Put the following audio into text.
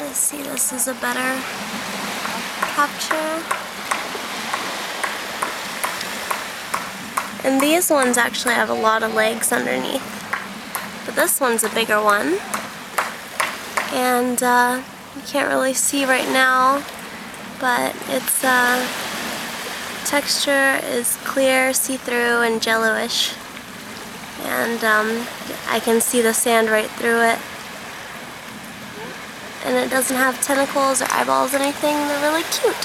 Let's see, this is a better capture. And these ones actually have a lot of legs underneath. But this one's a bigger one. And you can't really see right now, but its texture is clear, see-through, and jello-ish. And I can see the sand right through it. And it doesn't have tentacles or eyeballs or anything. They're really cute.